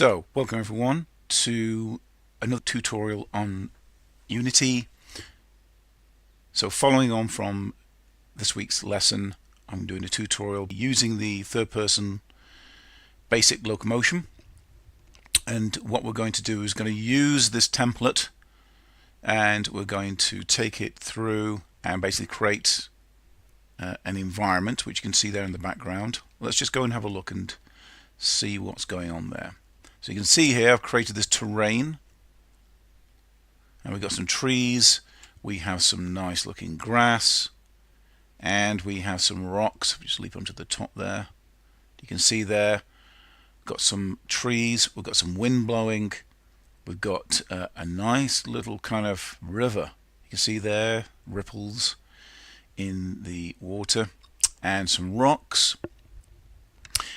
So, welcome everyone to another tutorial on Unity. So, following on from this week's lesson, I'm doing a tutorial using the third-person basic locomotion. And what we're going to do is going to use this template, and we're going to take it through and basically create an environment, which you can see there in the background. Let's just go and have a look and see what's going on there. So you can see here I've created this terrain, and we've got some trees, we have some nice looking grass, and we have some rocks. Just leap onto the top there. You can see there we've got some trees, we've got some wind blowing, we've got a nice little kind of river. You can see there ripples in the water and some rocks,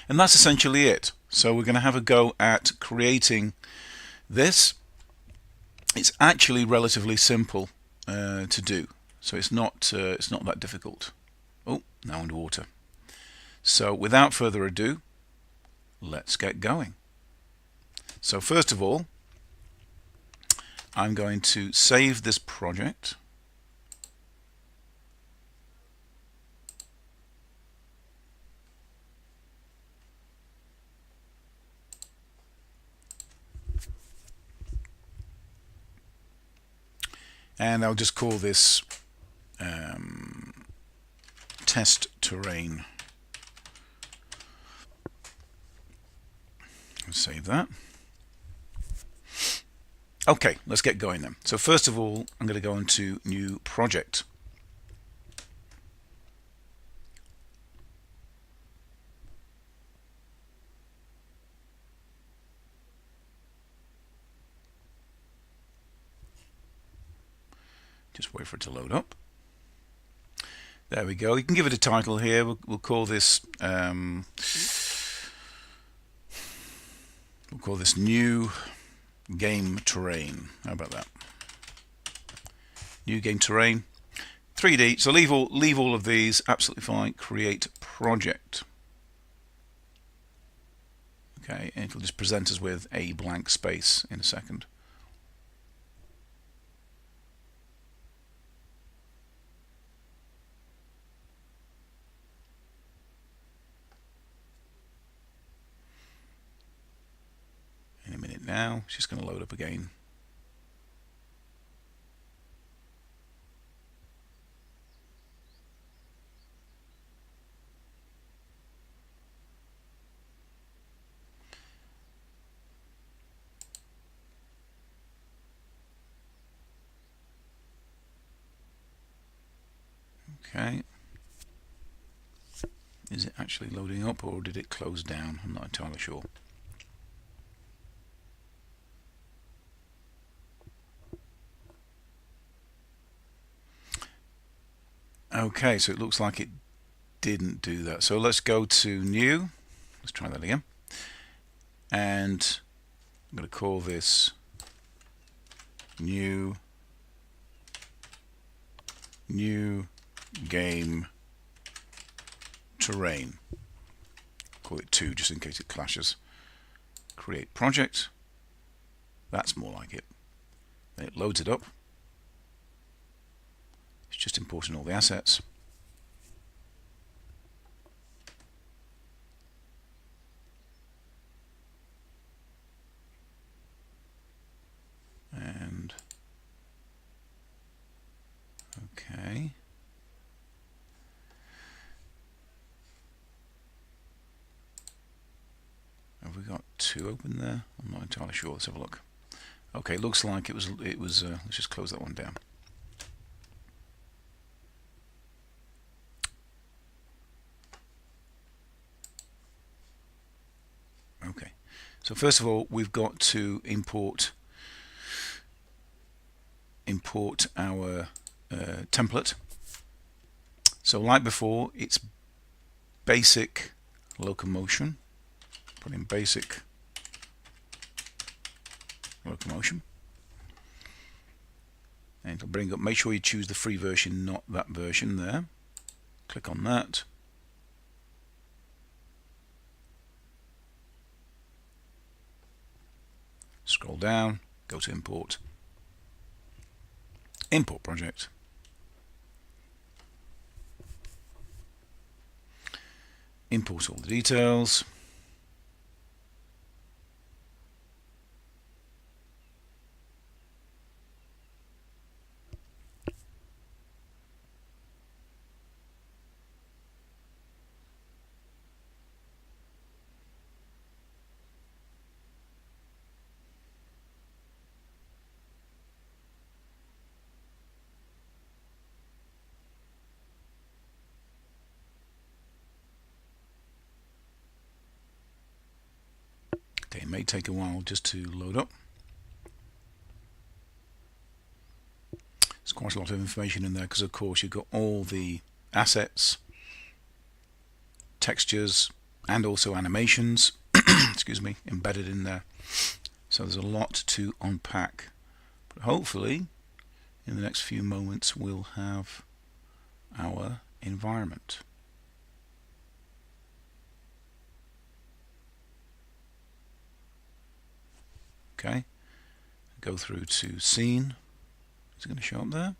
and that's essentially it. So we're going to have a go at creating this. It's actually relatively simple to do, so it's not that difficult. Oh, now underwater. So without further ado, let's get going. So first of all, I'm going to save this project. And I'll just call this test terrain. Save that. Okay, let's get going then. So first of all, I'm going to go into new project. Just wait for it to load up. There we go. You can give it a title here. We'll call this new game terrain. How about that? New game terrain, 3D. So leave all of these. Absolutely fine. Create project. Okay, and it'll just present us with a blank space in a second. In a minute now, it's just going to load up again. Okay. Is it actually loading up, or did it close down? I'm not entirely sure. Okay, so it looks like it didn't do that. So let's go to new. Let's try that again. And I'm going to call this new game terrain. Call it 2 just in case it clashes. Create project. That's more like it. Then it loads it up. It's just importing all the assets. And okay. Have we got 2 open there? I'm not entirely sure. Let's have a look. Okay, looks like it was. Let's just close that one down. Okay, so first of all, we've got to import our template. So like before, it's basic locomotion. Put in basic locomotion, and it'll bring up. Make sure you choose the free version, not that version there. Click on that. scroll down, go to import, import project, import all the details, okay, it may take a while just to load up. There's quite a lot of information in there because of course you've got all the assets, textures and also animations excuse me, embedded in there. So there's a lot to unpack, but hopefully in the next few moments we'll have our environment. Okay, go through to scene. Is it going to show up there?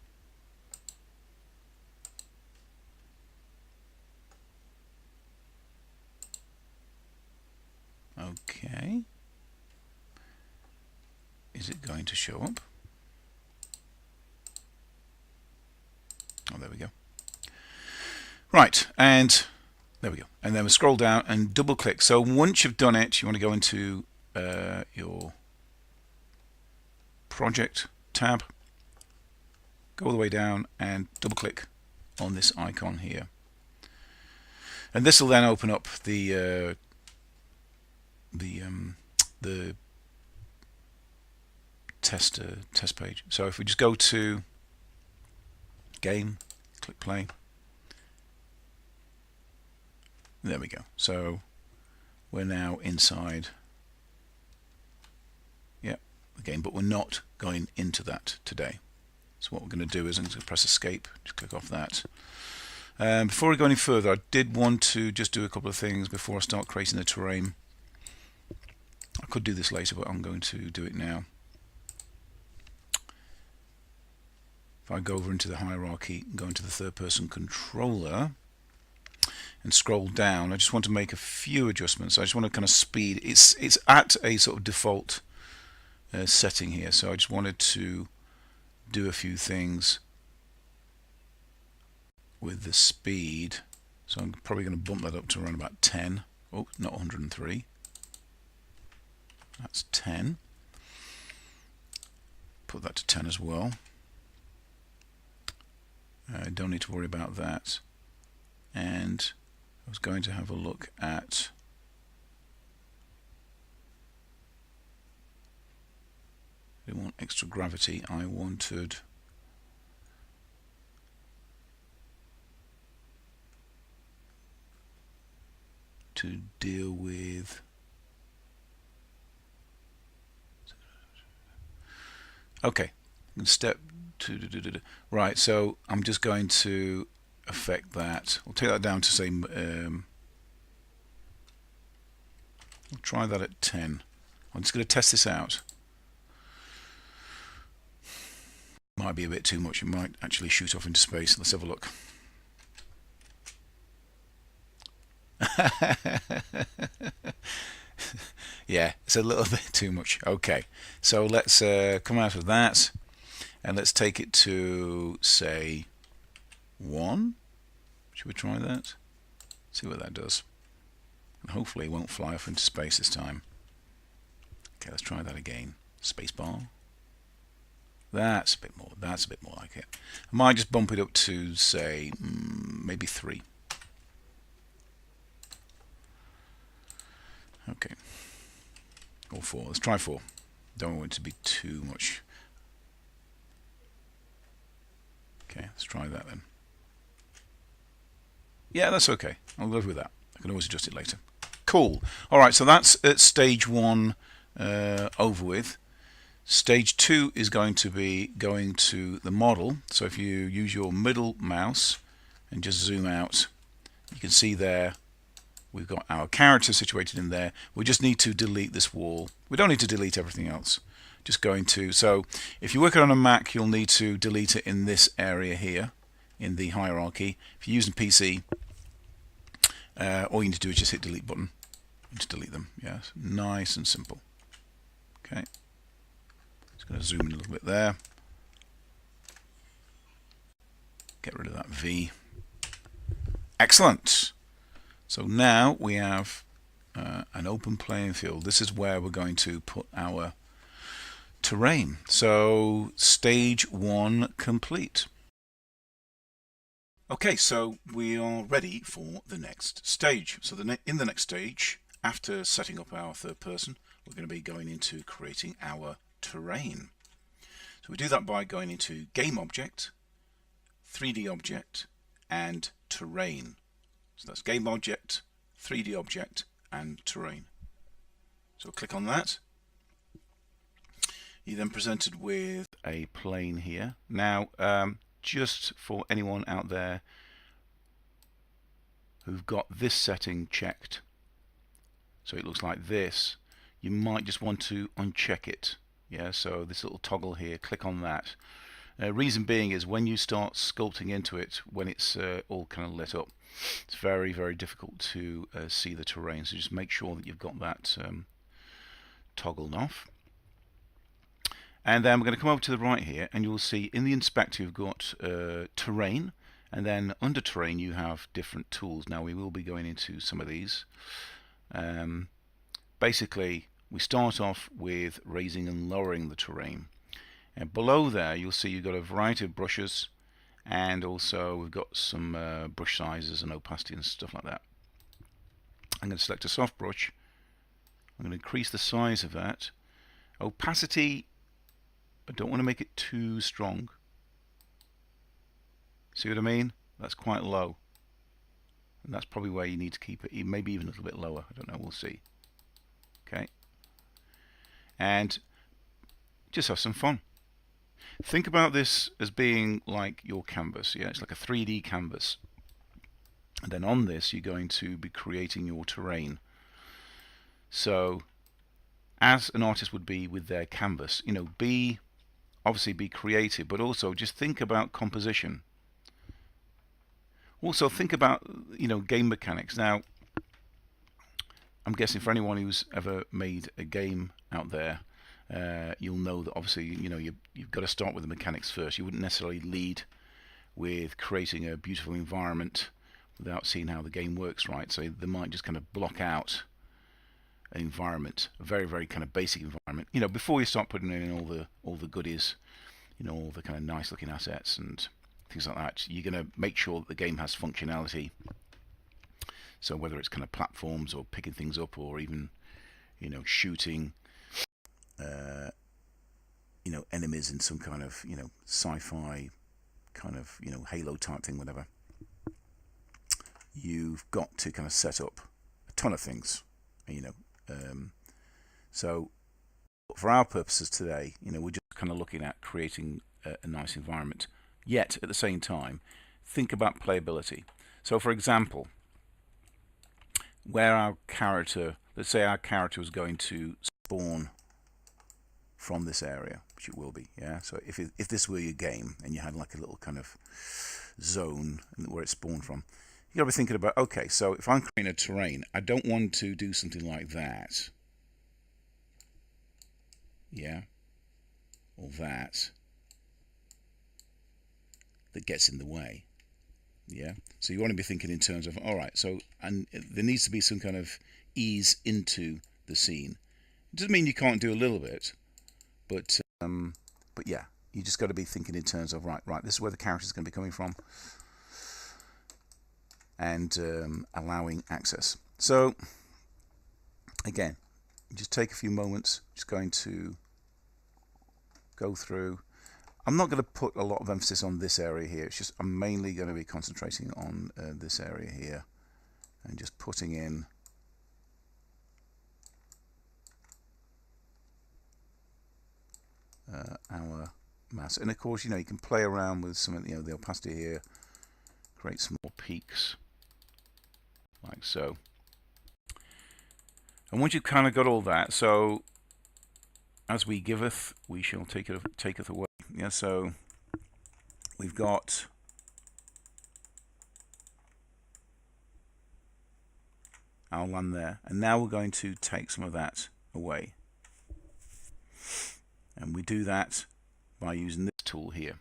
Okay. Is it going to show up? Oh, there we go. Right, and there we go. And then we scroll down and double click. So once you've done it, you want to go into your project tab, go all the way down and double click on this icon here. And this will then open up the test page. So if we just go to game, click play, there we go. So we're now inside, yeah, the game, but we're not going into that today. So what we're going to do is I'm going to press escape, just click off that. Before we go any further, I did want to just do a couple of things before I start creating the terrain. I could do this later, but I'm going to do it now. If I go over into the hierarchy and go into the third person controller and scroll down, I just want to make a few adjustments. I just want to kind of speed. It's at a sort of default setting here, so I just wanted to do a few things with the speed. So I'm probably going to bump that up to around about 10. Oh, not 103. That's 10. Put that to 10 as well. Don't need to worry about that. And I was going to have a look at I didn't want extra gravity, I wanted to deal with okay, step to right, so I'm just going to affect that. I'll take that down to say we'll try that at 10. I'm just going to test this out. Might be a bit too much. It might actually shoot off into space. Let's have a look. Yeah, it's a little bit too much. Okay, so let's come out of that and let's take it to say 1. Should we try that? See what that does. And hopefully it won't fly off into space this time. Okay, let's try that again. Spacebar. That's a bit more. That's a bit more like it. I might just bump it up to say maybe 3. Okay. Or 4. Let's try 4. Don't want it to be too much. Okay, let's try that then. Yeah, that's okay. I'll live with that. I can always adjust it later. Cool. Alright, so that's at stage 1 over with. Stage 2 is going to be going to the model. So if you use your middle mouse and just zoom out, you can see there We've got our character situated in there. We just need to delete this wall. We don't need to delete everything else. Just going to, so if you're working on a Mac, you'll need to delete it in this area here, in the hierarchy. If you're using PC, all you need to do is just hit delete button. Just delete them. Yes, nice and simple. Okay. Just going to zoom in a little bit there. Get rid of that V. Excellent. So now we have an open playing field. This is where we're going to put our terrain. So stage 1 complete. Okay, so we are ready for the next stage. So in the next stage, after setting up our third person, we're going to be going into creating our terrain. So we do that by going into Game Object, 3D Object, and Terrain. So that's Game Object, 3D Object, and Terrain. So click on that. You're then presented with a plane here. Now, just for anyone out there who've got this setting checked, so it looks like this, you might just want to uncheck it. Yeah, so this little toggle here, click on that. Reason being is when you start sculpting into it, when it's all kind of lit up, it's very, very difficult to see the terrain. So just make sure that you've got that toggled off. And then we're going to come over to the right here, and you'll see in the inspector you've got terrain, and then under terrain you have different tools. Now we will be going into some of these. Basically, we start off with raising and lowering the terrain. And below there you'll see you've got a variety of brushes, and also we've got some brush sizes and opacity and stuff like that. I'm going to select a soft brush. I'm going to increase the size of that. Opacity, I don't want to make it too strong. See what I mean? That's quite low. And that's probably where you need to keep it, maybe even a little bit lower. I don't know, we'll see. Okay. And just have some fun. Think about this as being like your canvas. Yeah, it's like a 3D canvas. And then on this, you're going to be creating your terrain. So, as an artist would be with their canvas, you know, obviously be creative, but also just think about composition. Also think about, you know, game mechanics. Now, I'm guessing for anyone who's ever made a game out there, you'll know that obviously, you know, you've got to start with the mechanics first. You wouldn't necessarily lead with creating a beautiful environment without seeing how the game works, right? So they might just kind of block out an environment, a very, very kind of basic environment, you know, before you start putting in all the goodies, you know, all the kind of nice looking assets and things like that. You're going to make sure that the game has functionality. So whether it's kind of platforms or picking things up, or even, you know, shooting you know, enemies in some kind of, you know, sci-fi kind of, you know, Halo type thing, whatever. You've got to kind of set up a ton of things, you know. So for our purposes today, you know, we're just kind of looking at creating a nice environment. Yet at the same time, think about playability. So for example, where our character, let's say our character was going to spawn from this area, which it will be, yeah. So if this were your game and you had like a little kind of zone where it spawned from, you got to be thinking about, okay, so if I'm creating a terrain, I don't want to do something like that, yeah, or that gets in the way, yeah. So you want to be thinking in terms of, all right, so and there needs to be some kind of ease into the scene. It doesn't mean you can't do a little bit, but yeah, you just got to be thinking in terms of right, this is where the character is going to be coming from, and allowing access. So again, just take a few moments, just going to go through. I'm not going to put a lot of emphasis on this area here. It's just I'm mainly going to be concentrating on this area here, and just putting in our mass. And of course, you know, you can play around with some of, you know, the opacity here, create small peaks like so. And once you've kind of got all that, so as we giveth, we shall taketh away. Yeah, so we've got our land there, and now we're going to take some of that away. And we do that by using this tool here,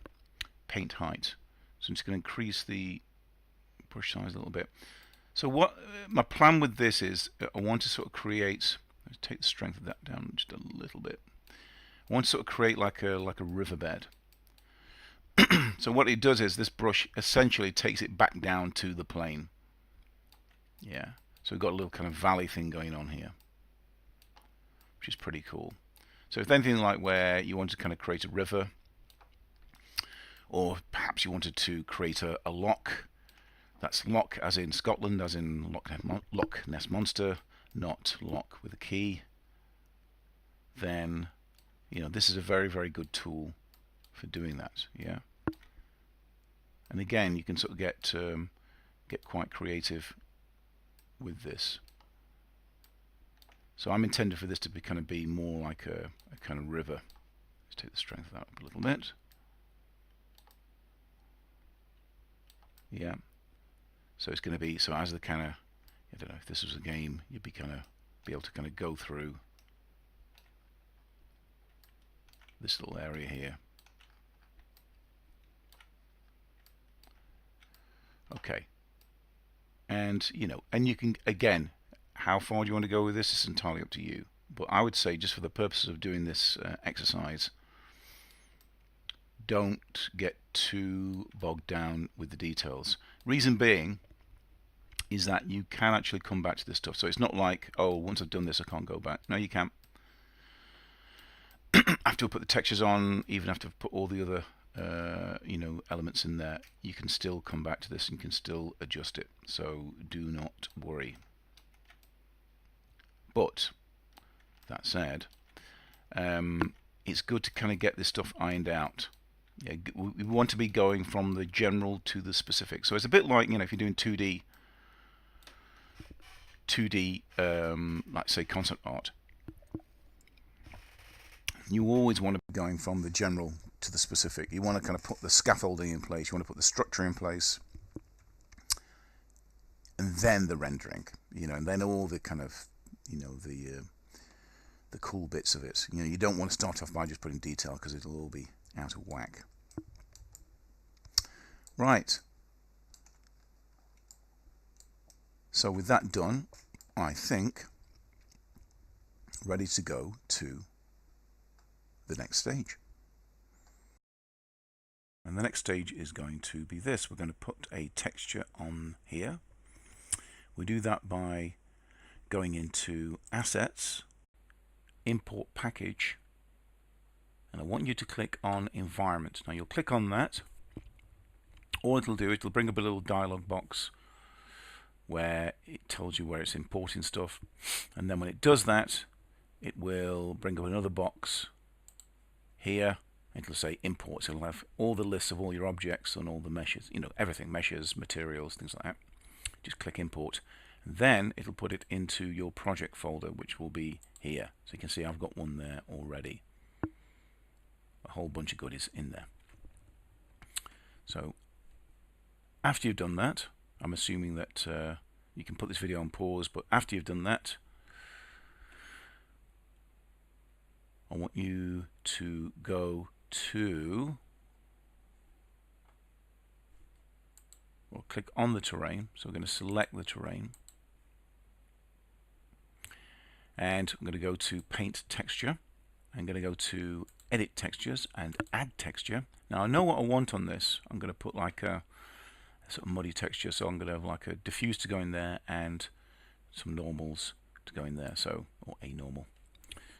paint height. So I'm just going to increase the brush size a little bit. So what my plan with this is, I want to sort of create, let's take the strength of that down just a little bit. I want to sort of create like a riverbed. So what it does is this brush essentially takes it back down to the plane. Yeah, so we've got a little kind of valley thing going on here, which is pretty cool. So if anything like where you want to kind of create a river, or perhaps you wanted to create a loch, that's loch as in Scotland, as in Loch Ness Monster, not lock with a key, then this is a very, very good tool for doing that. Yeah, and again, you can sort of get quite creative with this. So I'm intended for this to be more like a kind of river. Let's take the strength of that up a little bit. Yeah. So it's going to be, so as the kind of, I don't know, if this was a game, you'd be able to kind of go through this little area here. Okay. And and you can, again, how far do you want to go with this? It's entirely up to you. But I would say, just for the purposes of doing this exercise, don't get too bogged down with the details. Reason being is that you can actually come back to this stuff. So it's not like, oh, once I've done this, I can't go back. No, you can't. After I put the textures on, even after I've put all the other elements in there, you can still come back to this and you can still adjust it. So do not worry. But that said, it's good to kind of get this stuff ironed out. Yeah, we want to be going from the general to the specific. So it's a bit like, if you're doing 2D, like say concept art, you always want to be going from the general to the specific. You want to kind of put the scaffolding in place, you want to put the structure in place, and then the rendering, and then all the kind of, the cool bits of it. You don't want to start off by just putting detail, because it'll all be out of whack. Right. So with that done, I think ready to go to the next stage. And the next stage is going to be this. We're going to put a texture on here. We do that by going into Assets, Import Package, and I want you to click on Environment. Now you'll click on that. All it'll do is it'll bring up a little dialog box where it tells you where it's importing stuff, and then when it does that, it will bring up another box here. It'll say imports. It'll have all the lists of all your objects and all the meshes, everything, meshes, materials, things like that. Just click import, and then it'll put it into your project folder, which will be here. So you can see I've got one there already, a whole bunch of goodies in there. So after you've done that, I'm assuming that you can put this video on pause, but after you've done that, I want you to go to, or click on the terrain. So we're going to select the terrain, and I'm going to go to Paint Texture. I'm going to go to Edit Textures and Add Texture. Now I know what I want on this. I'm going to put like a sort of muddy texture, so I'm going to have like a diffuse to go in there and some normals to go in there, so, or a normal.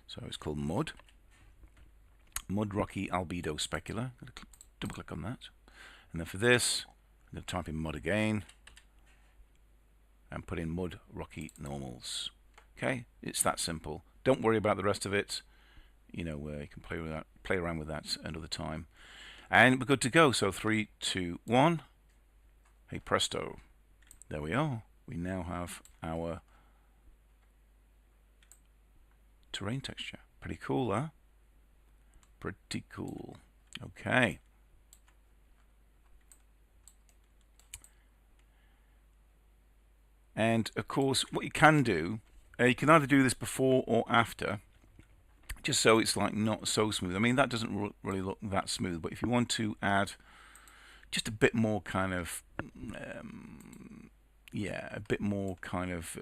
So it's called Mud Rocky Albedo Specular. I'm going to double click on that, and then for this I'm going to type in mud again and put in Mud Rocky Normals. Okay, it's that simple. Don't worry about the rest of it. You can play around with that another time, and we're good to go. So 3, 2, 1. Hey presto, there we are. We now have our terrain texture. Pretty cool, huh? Pretty cool. Okay. And of course, what you can do, you can either do this before or after, just so it's like not so smooth. I mean, that doesn't really look that smooth, but if you want to add just a bit more kind of, yeah, a bit more kind of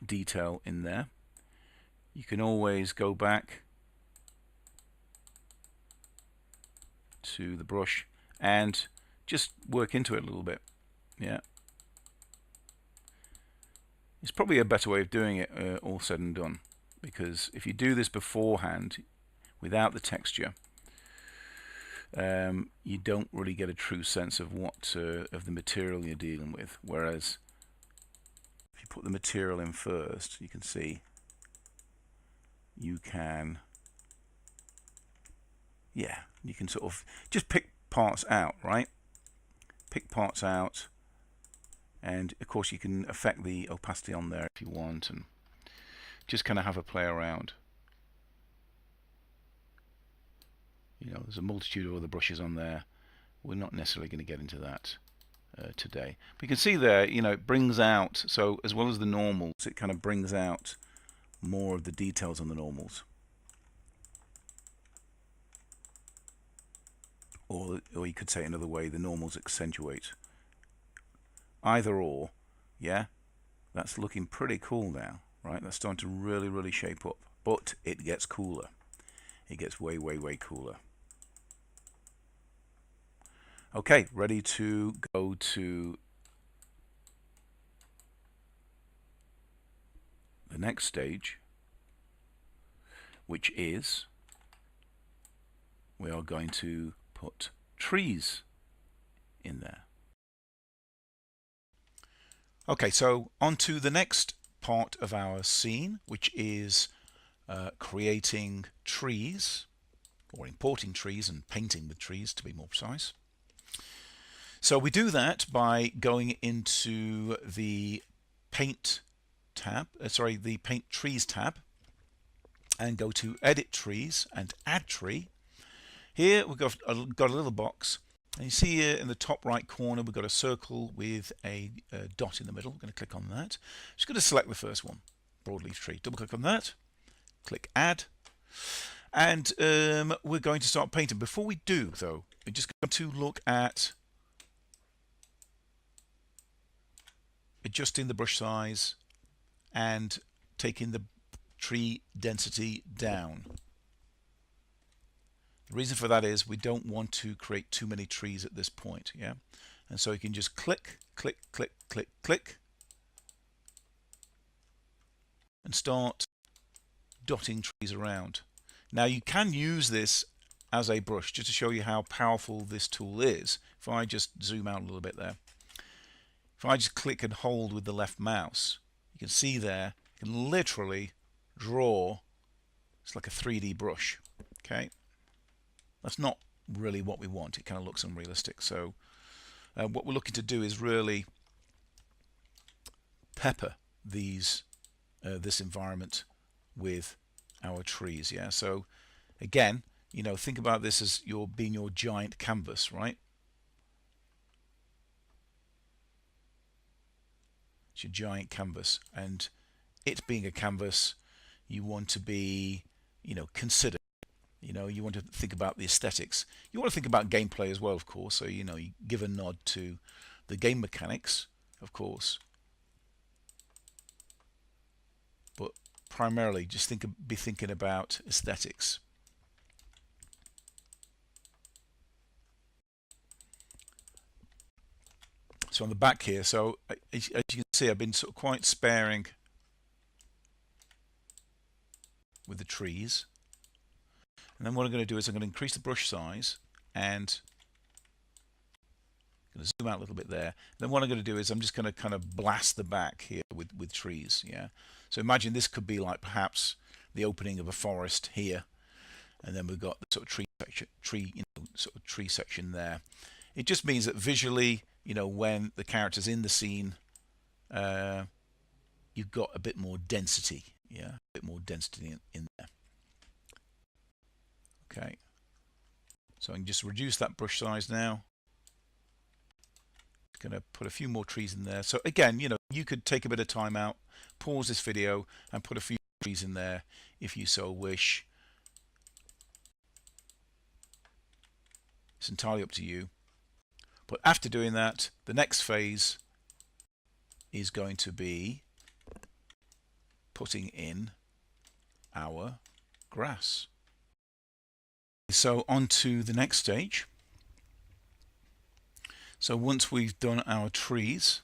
detail in there, you can always go back to the brush and just work into it a little bit. Yeah. It's probably a better way of doing it, all said and done, because if you do this beforehand without the texture, you don't really get a true sense of what of the material you're dealing with. Whereas if you put the material in first, you can see you can, yeah, you can sort of just pick parts out, right? Pick parts out. And of course you can affect the opacity on there if you want, and just kind of have a play around. You know, there's a multitude of other brushes on there. We're not necessarily going to get into that today. But you can see there, you know, it brings out, so as well as the normals, it kind of brings out more of the details on the normals. Or you could say another way, the normals accentuate. Either or, yeah, that's looking pretty cool now, right? That's starting to really shape up, but it gets cooler. It gets way cooler. Okay, ready to go to the next stage, which is we are going to put trees in there. Okay, so on to the next part of our scene, which is creating trees, or importing trees and painting with trees, to be more precise. So we do that by going into the Paint tab, the Paint Trees tab, and go to Edit Trees and Add Tree. Here we've got a little box. And you see here in the top right corner, we've got a circle with a dot in the middle. We're going to click on that. Just going to select the first one, broadleaf tree. Double click on that. Click Add. And we're going to start painting. Before we do, though, we're just going to look at adjusting the brush size and taking the tree density down. The reason for that is we don't want to create too many trees at this point, yeah? And so you can just click, click, click, click, click, and start dotting trees around. Now you can use this as a brush just to show you how powerful this tool is. If I just zoom out a little bit there. If I just click and hold with the left mouse, you can see there, you can literally draw, it's like a 3D brush, okay? That's not really what we want. It kind of looks unrealistic. So what we're looking to do is really pepper this environment with our trees. Yeah. So again, you know, think about this as being your giant canvas, right? It's your giant canvas, and it being a canvas, you want to be, you know, considered. You know, you want to think about the aesthetics. You want to think about gameplay as well, of course. So, you know, you give a nod to the game mechanics, of course. But primarily, just be thinking about aesthetics. So on the back here, so as you can see, I've been sort of quite sparing with the trees. And then what I'm going to do is I'm going to increase the brush size and I'm going to zoom out a little bit there. And then what I'm going to do is I'm just going to kind of blast the back here with trees. Yeah. So imagine this could be like perhaps the opening of a forest here, and then we've got the sort of tree section there. It just means that visually, you know, when the character's in the scene, you've got a bit more density. Yeah, a bit more density in there. Okay, so I can just reduce that brush size now. Going to put a few more trees in there. So again, you could take a bit of time out, pause this video and put a few trees in there if you so wish. It's entirely up to you. But after doing that, the next phase is going to be putting in our grass. So on to the next stage. So once we've done our trees,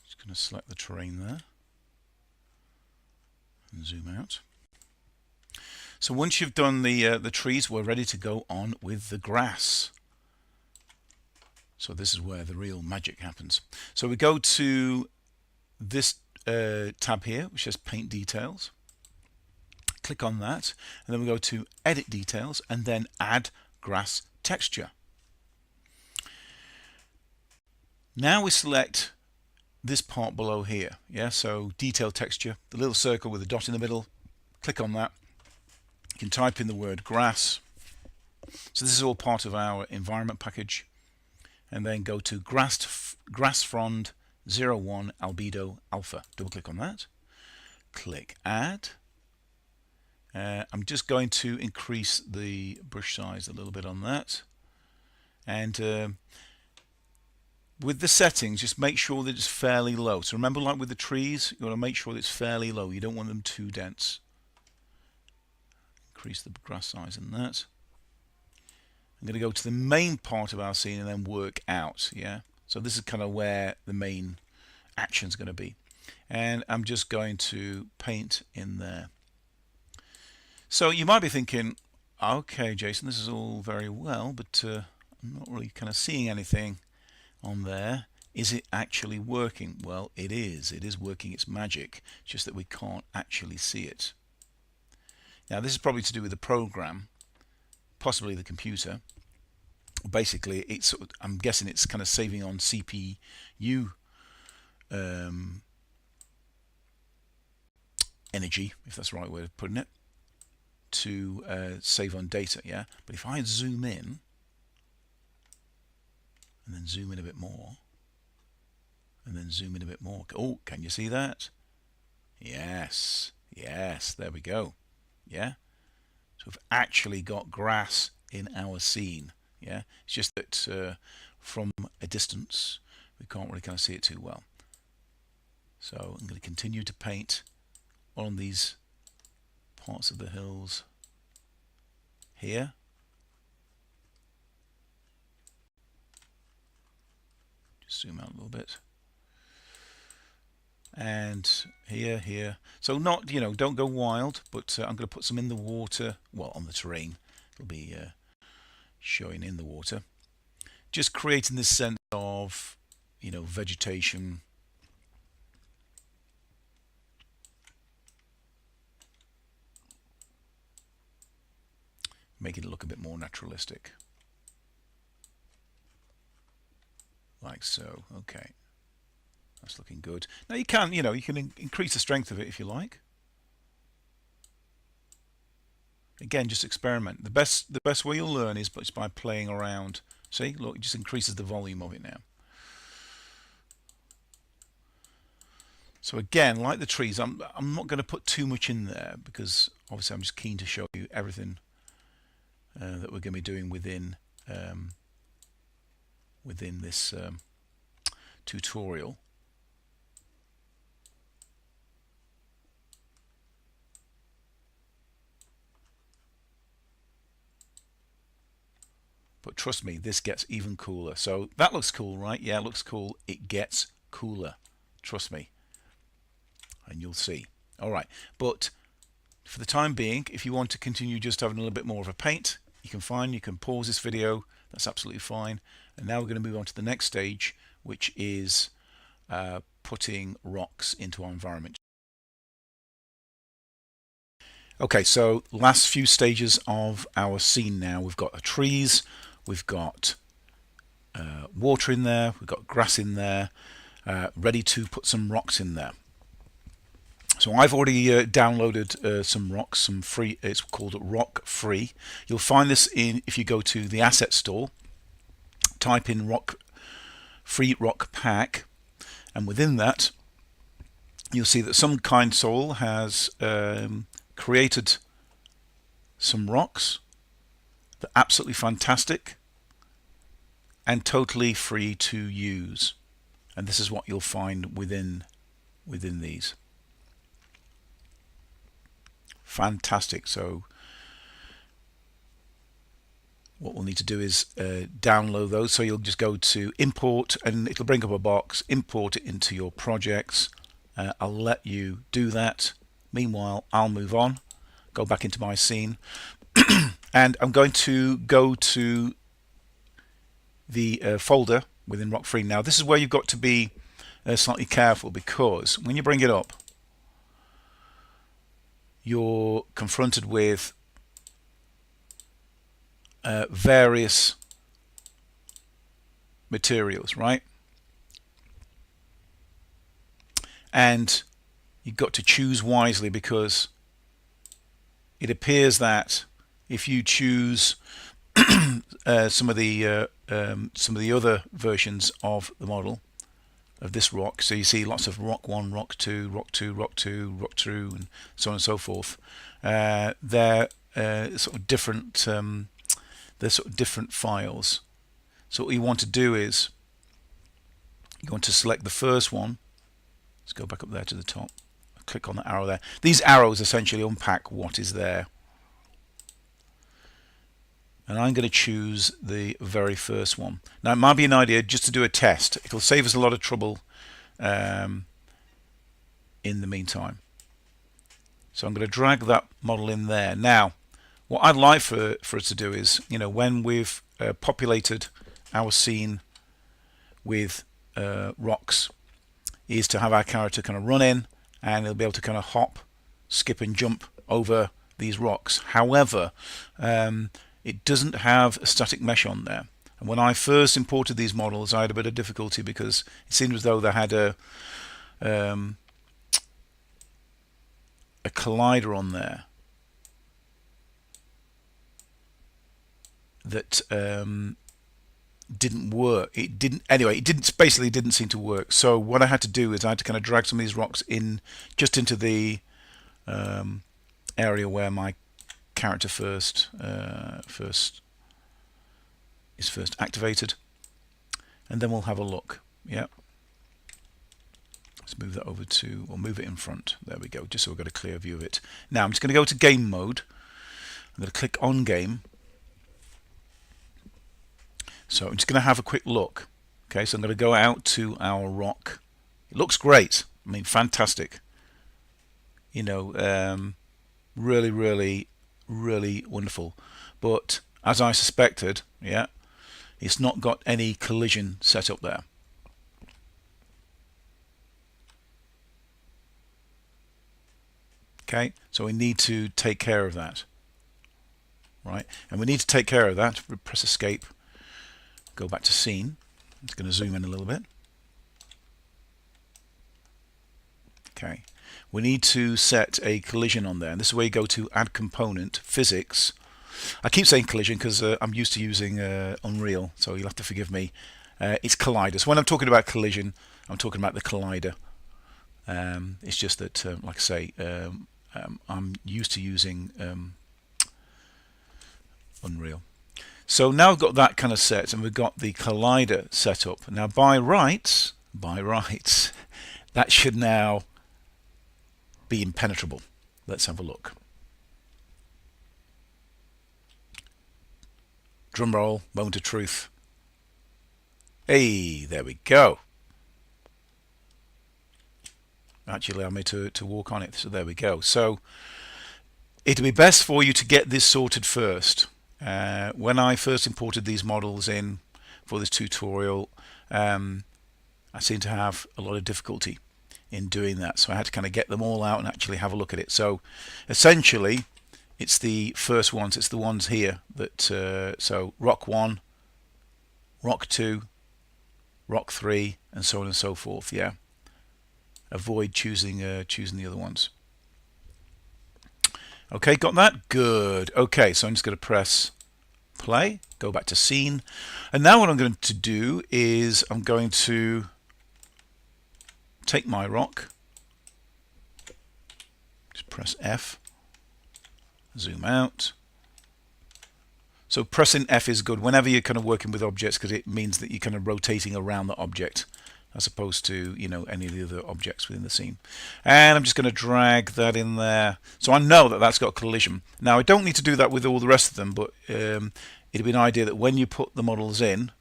just going to select the terrain there and zoom out. So once you've done the trees, we're ready to go on with the grass. So this is where the real magic happens. So we go to this tab here, which says Paint Details. Click on that, and then we go to Edit Details, and then Add Grass Texture. Now we select this part below here, so Detail Texture, the little circle with a dot in the middle. Click on that. You can type in the word grass. So this is all part of our environment package, and then go to Grass Frond 01 Albedo Alpha. Double click on that. Click Add. I'm just going to increase the brush size a little bit on that, and with the settings, just make sure that it's fairly low. So remember, like with the trees, you want to make sure that it's fairly low. You don't want them too dense. Increase the grass size in that. I'm going to go to the main part of our scene and then work out. So this is kind of where the main action is going to be, and I'm just going to paint in there. So you might be thinking, okay, Jason, this is all very well, but I'm not really kind of seeing anything on there. Is it actually working? Well, it is. It is working its magic, just that we can't actually see it. Now, this is probably to do with the program, possibly the computer. Basically, I'm guessing it's kind of saving on CPU energy, if that's the right way of putting it, to save on data. But if I zoom in and then zoom in a bit more and then zoom in a bit more, oh, can you see that? Yes, there we go. So we've actually got grass in our scene. It's just that from a distance we can't really kind of see it too well. So I'm going to continue to paint on these parts of the hills here. Just zoom out a little bit. And here. So not, don't go wild, but I'm going to put some in the water, well, on the terrain. It'll be showing in the water. Just creating this sense of, vegetation. Making it look a bit more naturalistic. Like so. Okay. That's looking good. Now you can, you can increase the strength of it if you like. Again, just experiment. The best way you'll learn is by playing around. See, look, it just increases the volume of it now. So again, like the trees, I'm not going to put too much in there because obviously I'm just keen to show you everything that we're going to be doing within this tutorial. But trust me, this gets even cooler. So that looks cool, right? Yeah, it looks cool. It gets cooler. Trust me. And you'll see. All right. But for the time being, if you want to continue just having a little bit more of a paint, you can pause this video. That's absolutely fine. And now we're going to move on to the next stage, which is putting rocks into our environment. Okay, so last few stages of our scene now. We've got the trees, we've got water in there, we've got grass in there, ready to put some rocks in there. So I've already downloaded some rocks, some free. It's called Rock Free. You'll find this in if you go to the asset store, type in Rock Free Rock Pack, and within that you'll see that some kind soul has created some rocks that are absolutely fantastic and totally free to use. And this is what you'll find within these. Fantastic. So what we'll need to do is download those. So you'll just go to import and it'll bring up a box, import it into your projects. I'll let you do that. Meanwhile, I'll move on, go back into my scene, and I'm going to go to the folder within Rock Free. Now this is where you've got to be slightly careful, because when you bring it up you're confronted with various materials, right? And you've got to choose wisely, because it appears that if you choose some of the other versions of the model of this rock, so you see lots of rock 1, rock 2, rock 2, rock 2, rock 2, and so on and so forth. They're sort of different. They're sort of different files. So what you want to do is you want to select the first one. Let's go back up there to the top. Click on the arrow there. These arrows essentially unpack what is there. And I'm going to choose the very first one. Now it might be an idea just to do a test. It'll save us a lot of trouble in the meantime. So I'm going to drag that model in there. Now what I'd like for us to do is, when we've populated our scene with rocks, is to have our character kind of run in and he'll be able to kind of hop, skip and jump over these rocks. However, it doesn't have a static mesh on there. And when I first imported these models, I had a bit of difficulty because it seemed as though they had a collider on there that didn't work. It basically didn't seem to work. So what I had to do is I had to kind of drag some of these rocks in just into the area where my character first activated, and then we'll have a look. Yep. Let's move that over to, or move it in front. There we go, just so we've got a clear view of it. Now I'm just going to go to game mode. I'm going to click on game. So I'm just going to have a quick look. Okay, so I'm going to go out to our rock. It looks great. I mean, fantastic. Really, really, really wonderful. But as I suspected, yeah, it's not got any collision set up there. Okay, so we need to take care of that. Right, and we need to take care of that. We press escape. Go back to scene. It's going to zoom in a little bit. Okay, we need to set a collision on there, and this is where you go to add component, physics. I keep saying collision because I'm used to using Unreal, so you'll have to forgive me. It's collider. So when I'm talking about collision, I'm talking about the collider. It's just that, like I say, I'm used to using Unreal. So now we've got that kind of set, and we've got the collider set up. Now by rights, that should now be impenetrable. Let's have a look. Drum roll, moment of truth. Hey, there we go. Actually allow me to walk on it. So there we go. So it'll be best for you to get this sorted first. When I first imported these models in for this tutorial, I seemed to have a lot of difficulty in doing that, so I had to kind of get them all out and actually have a look at it. So essentially it's the first ones, it's the ones here that so rock 1, rock 2, rock 3, and so on and so forth. Yeah, avoid choosing the other ones. Okay, got that? Good. Okay, so I'm just going to press play, go back to scene, and now what I'm going to do is I'm going to take my rock, just press F, zoom out. So pressing F is good whenever you're kind of working with objects, because it means that you're kind of rotating around the object as opposed to, you know, any of the other objects within the scene. And I'm just going to drag that in there. So I know that that's got a collision. Now I don't need to do that with all the rest of them, but it'd be an idea that when you put the models in,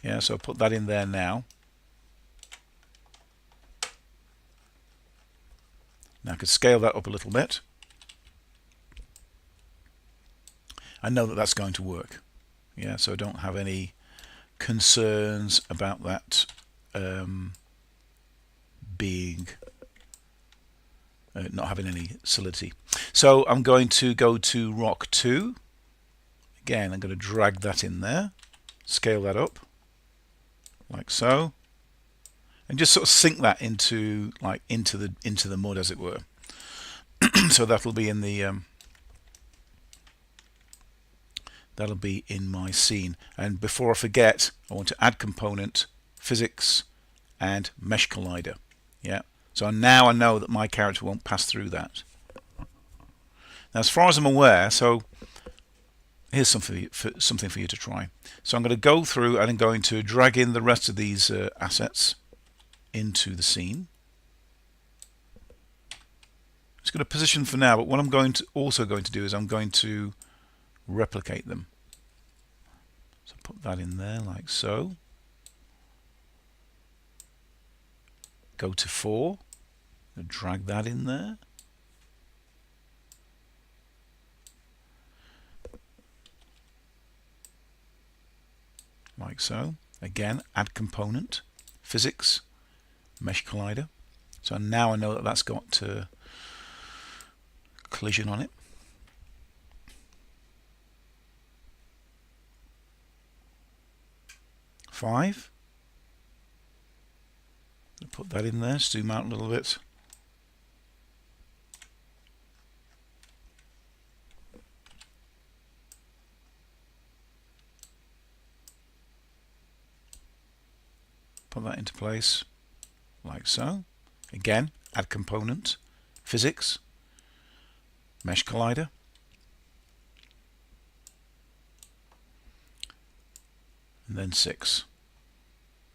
yeah, so I'll put that in there now. Now I could scale that up a little bit. I know that that's going to work. Yeah, so I don't have any concerns about that being not having any solidity. So I'm going to go to rock 2. Again, I'm going to drag that in there, scale that up like so, and just sort of sink that into the mud, as it were. So that'll be in the that'll be in my scene. And before I forget, I want to add component, physics, and mesh collider. Yeah. So now I know that my character won't pass through that. Now, as far as I'm aware, so here's something for you to try. So I'm going to go through and I'm going to drag in the rest of these assets into the scene. It's going to position for now, but what I'm also going to do is I'm going to replicate them. So put that in there like so. Go to 4, drag that in there. Like so. Again, add component, physics, mesh collider. So now I know that that's got collision on it. Five. Put that in there, zoom out a little bit. Put that into place like so. Again, add component, physics, mesh collider. And then 6.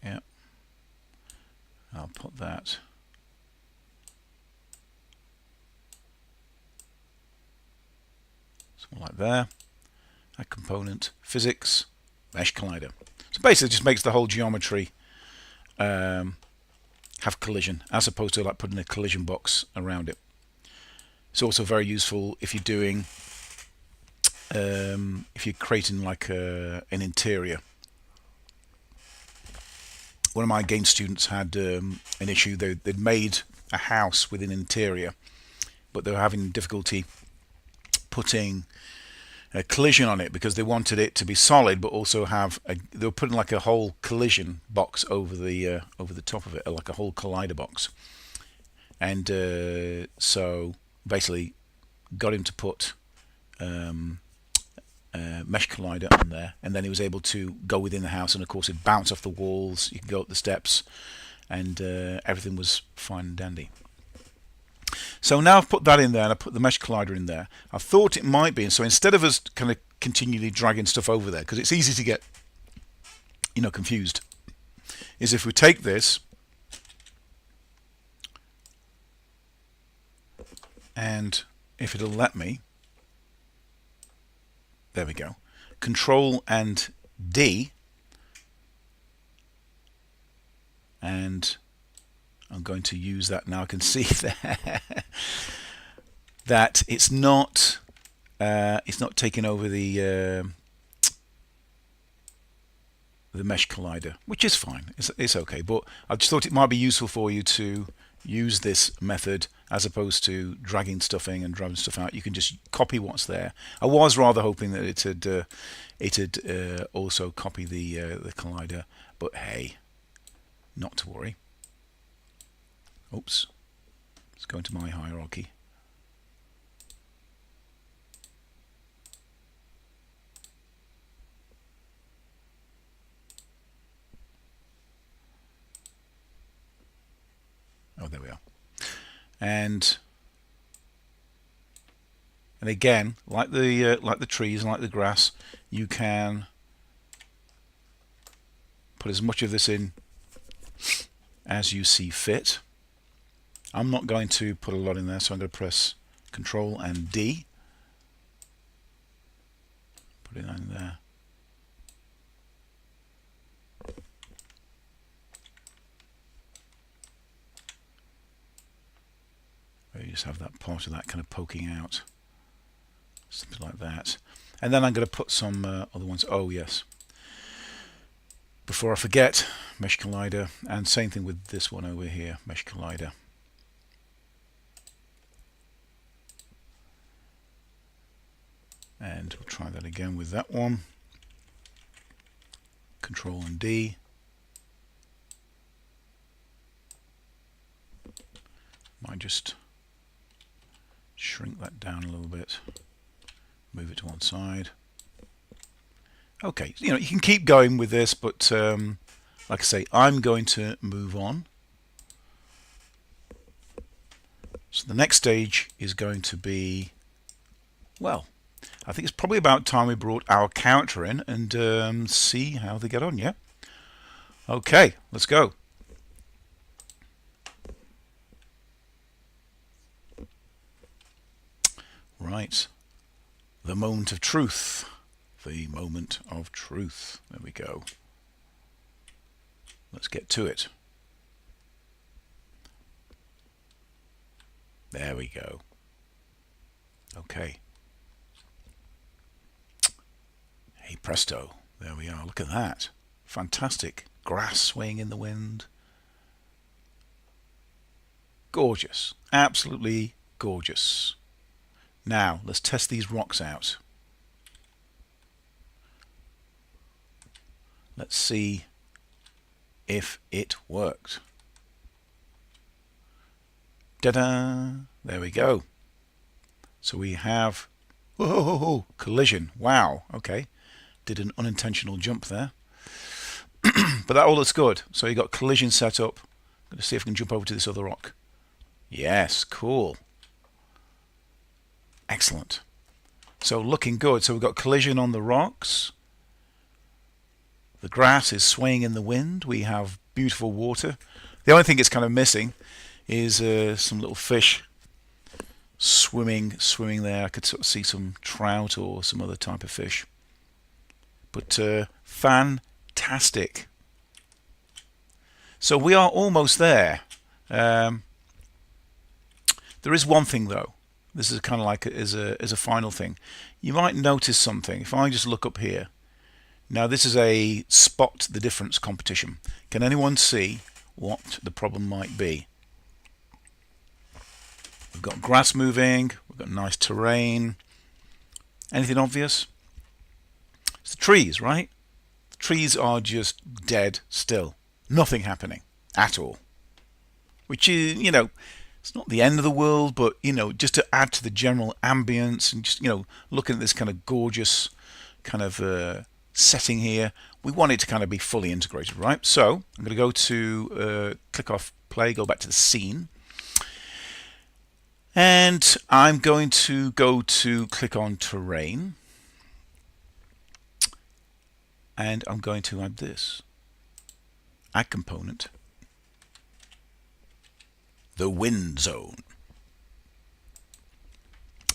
Yeah. I'll put that something like there. Add component, physics, mesh collider. So basically it just makes the whole geometry have collision, as opposed to like putting a collision box around it. It's also very useful if you're doing if you're creating like an interior. One of my game students had an issue. They'd made a house with an interior, but they were having difficulty putting a collision on it because they wanted it to be solid, but also have they were putting like a whole collision box over the top of it, like a whole collider box. And so basically got him to put mesh collider on there, and then he was able to go within the house, and of course it bounced off the walls, you could go up the steps, and everything was fine and dandy. So now I've put that in there, and I put the mesh collider in there. I thought it might be, and so instead of us kind of continually dragging stuff over there, because it's easy to get, you know, confused, is if we take this and if it'll let me, there we go, Control and D, and I'm going to use that now. I can see there that it's not taking over the mesh collider, which is fine. It's okay, but I just thought it might be useful for you to use this method as opposed to dragging stuff in and dragging stuff out. You can just copy what's there. I was rather hoping that it had also copy the collider, but hey, not to worry. Oops. Let's go into my hierarchy. Oh, there we are. And again, like the trees and like the grass, you can put as much of this in as you see fit. I'm not going to put a lot in there, so I'm going to press Control and D. Put it in there. You just have that part of that kind of poking out, something like that. And then I'm going to put some other ones. Oh yes, before I forget, Mesh Collider, and same thing with this one over here, Mesh Collider. And we'll try that again with that one. Control and D. Might just shrink that down a little bit. Move it to one side. Okay, you can keep going with this, but like I say, I'm going to move on. So the next stage is going to be, well, I think it's probably about time we brought our character in and see how they get on, yeah? Okay, let's go. Right, the moment of truth. The moment of truth. There we go. Let's get to it. There we go. Okay. Hey presto, there we are. Look at that. Fantastic. Grass swaying in the wind. Gorgeous. Absolutely gorgeous. Now, let's test these rocks out. Let's see if it worked. Ta-da! There we go. So we have, whoa, collision. Wow, okay. Did an unintentional jump there. But that all looks good. So you got collision set up. I'm going to see if I can jump over to this other rock. Yes, cool. Excellent. So looking good. So we've got collision on the rocks. The grass is swaying in the wind. We have beautiful water. The only thing it's kind of missing is some little fish swimming there. I could sort of see some trout or some other type of fish. But fantastic. So we are almost there. There is one thing though. This is kind of like as a final thing. You might notice something. If I just look up here. Now this is a spot the difference competition. Can anyone see what the problem might be? We've got grass moving. We've got nice terrain. Anything obvious? It's the trees, right? The trees are just dead still. Nothing happening at all. Which is, it's not the end of the world, but, just to add to the general ambience and just, looking at this kind of gorgeous kind of setting here, we want it to kind of be fully integrated, right? So I'm going to go to click off play, go back to the scene. And I'm going to go to click on terrain. And I'm going to add this. Add component. The wind zone.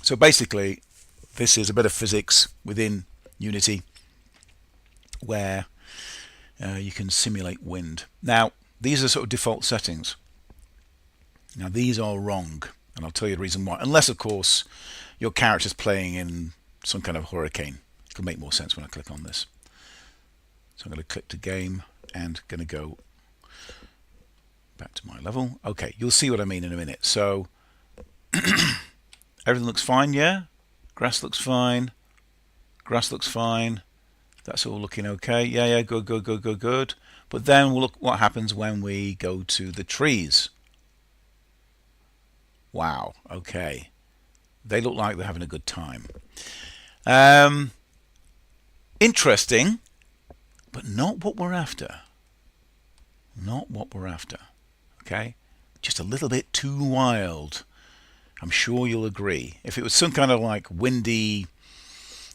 So basically, this is a bit of physics within Unity where you can simulate wind. Now, these are sort of default settings. Now, these are wrong, and I'll tell you the reason why. Unless, of course, your character's playing in some kind of hurricane. It'll make more sense when I click on this. So I'm going to click to game and going to go back to my level. Okay, you'll see what I mean in a minute. So everything looks fine, yeah? Grass looks fine. Grass looks fine. That's all looking okay. Yeah, good, good, good, good, good. But then we'll look what happens when we go to the trees. Wow, okay. They look like they're having a good time. Um, Interesting, but not what we're after. Not what we're after. Okay? Just a little bit too wild. I'm sure you'll agree. If it was some kind of like windy,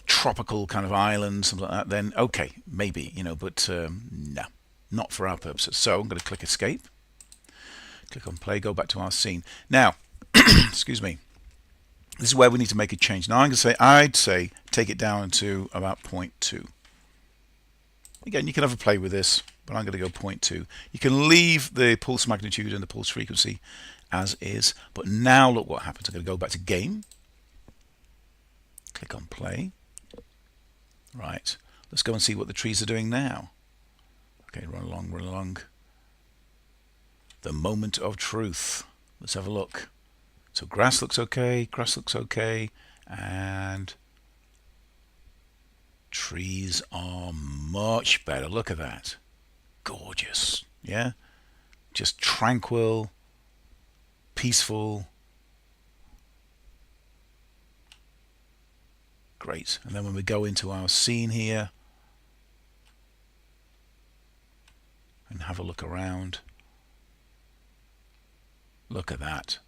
tropical kind of island, something like that, then okay, maybe, but no, not for our purposes. So I'm going to click escape, click on play, go back to our scene. Now, excuse me, this is where we need to make a change. Now I'm going to say, I'd say take it down to about 0.2. Again, you can have a play with this, but I'm going to go 0.2. You can leave the pulse magnitude and the pulse frequency as is, but now look what happens. I'm going to go back to game, click on play. Right, let's go and see what the trees are doing now. Okay, run along, run along. The moment of truth. Let's have a look. So grass looks okay, and trees are much better. Look at that. Gorgeous. Yeah? Just tranquil, peaceful. Great. And then when we go into our scene here and have a look around, look at that.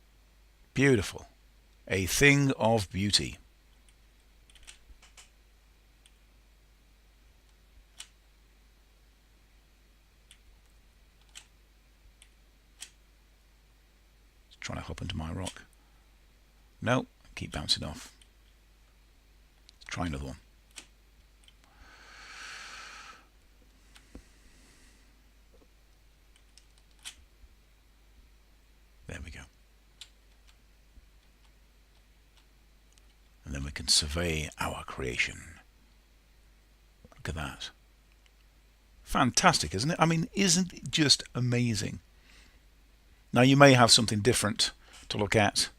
Beautiful. A thing of beauty. Trying to hop into my rock. No, keep bouncing off. Try another one. There we go. And then we can survey our creation. Look at that. Fantastic, isn't it? I mean, isn't it just amazing? Now you may have something different to look at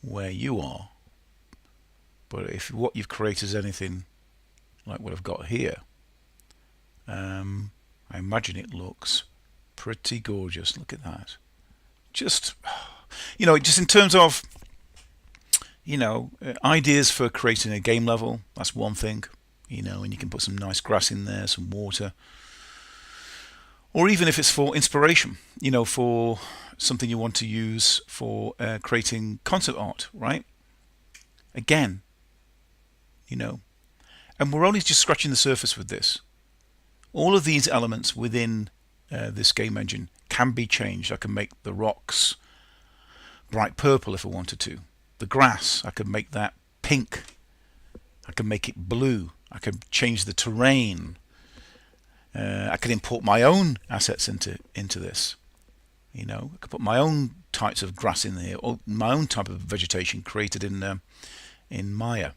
where you are, but if what you've created is anything like what I've got here, I imagine it looks pretty gorgeous. Look at that. Just, just in terms of, ideas for creating a game level, that's one thing, and you can put some nice grass in there, some water. Or even if it's for inspiration, for something you want to use for creating concept art, right? Again, and we're only just scratching the surface with this. All of these elements within this game engine can be changed. I can make the rocks bright purple if I wanted to. The grass, I could make that pink. I can make it blue. I could change the terrain. I could import my own assets into this. I could put my own types of grass in here, or my own type of vegetation created in Maya.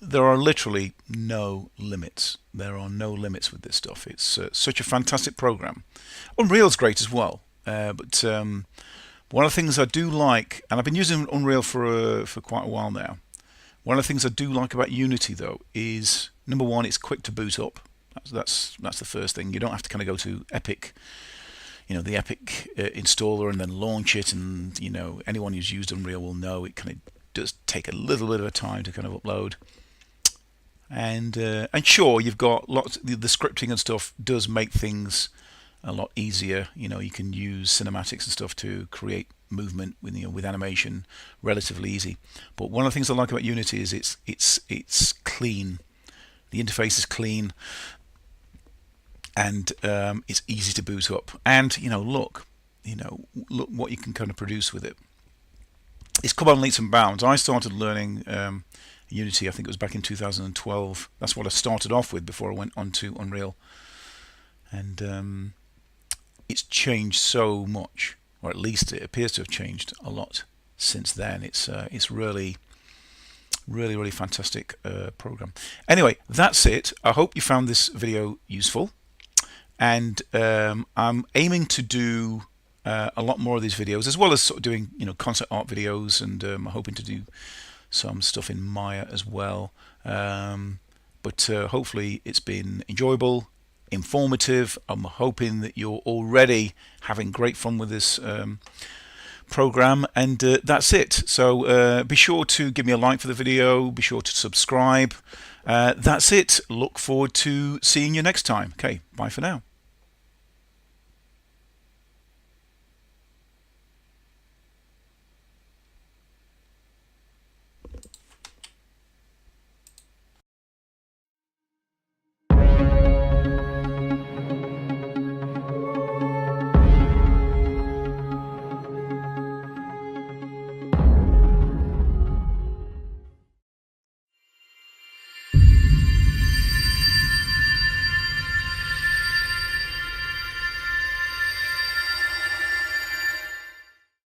There are literally no limits. There are no limits with this stuff. It's such a fantastic program. Unreal's great as well, but one of the things I do like, and I've been using Unreal for quite a while now. One of the things I do like about Unity, though, is number one, it's quick to boot up. That's the first thing. You don't have to kind of go to Epic, the Epic installer and then launch it. And anyone who's used Unreal will know it kind of does take a little bit of a time to kind of upload. And sure, you've got lots. The scripting and stuff does make things a lot easier. You can use cinematics and stuff to create movement with animation relatively easy. But one of the things I like about Unity is it's clean. The interface is clean, and it's easy to boot up. And look what you can kind of produce with it. It's come on leaps and bounds. I started learning Unity, I think it was back in 2012. That's what I started off with before I went on to Unreal. And it's changed so much, or at least it appears to have changed a lot since then. It's really fantastic program. Anyway, that's it. I hope you found this video useful, and I'm aiming to do a lot more of these videos, as well as sort of doing concept art videos, and I'm hoping to do some stuff in Maya as well. But hopefully it's been enjoyable. informative. I'm hoping that you're already having great fun with this program, and that's it. So be sure to give me a like for the video, be sure to subscribe. That's it. Look forward to seeing you next time. Okay, bye for now.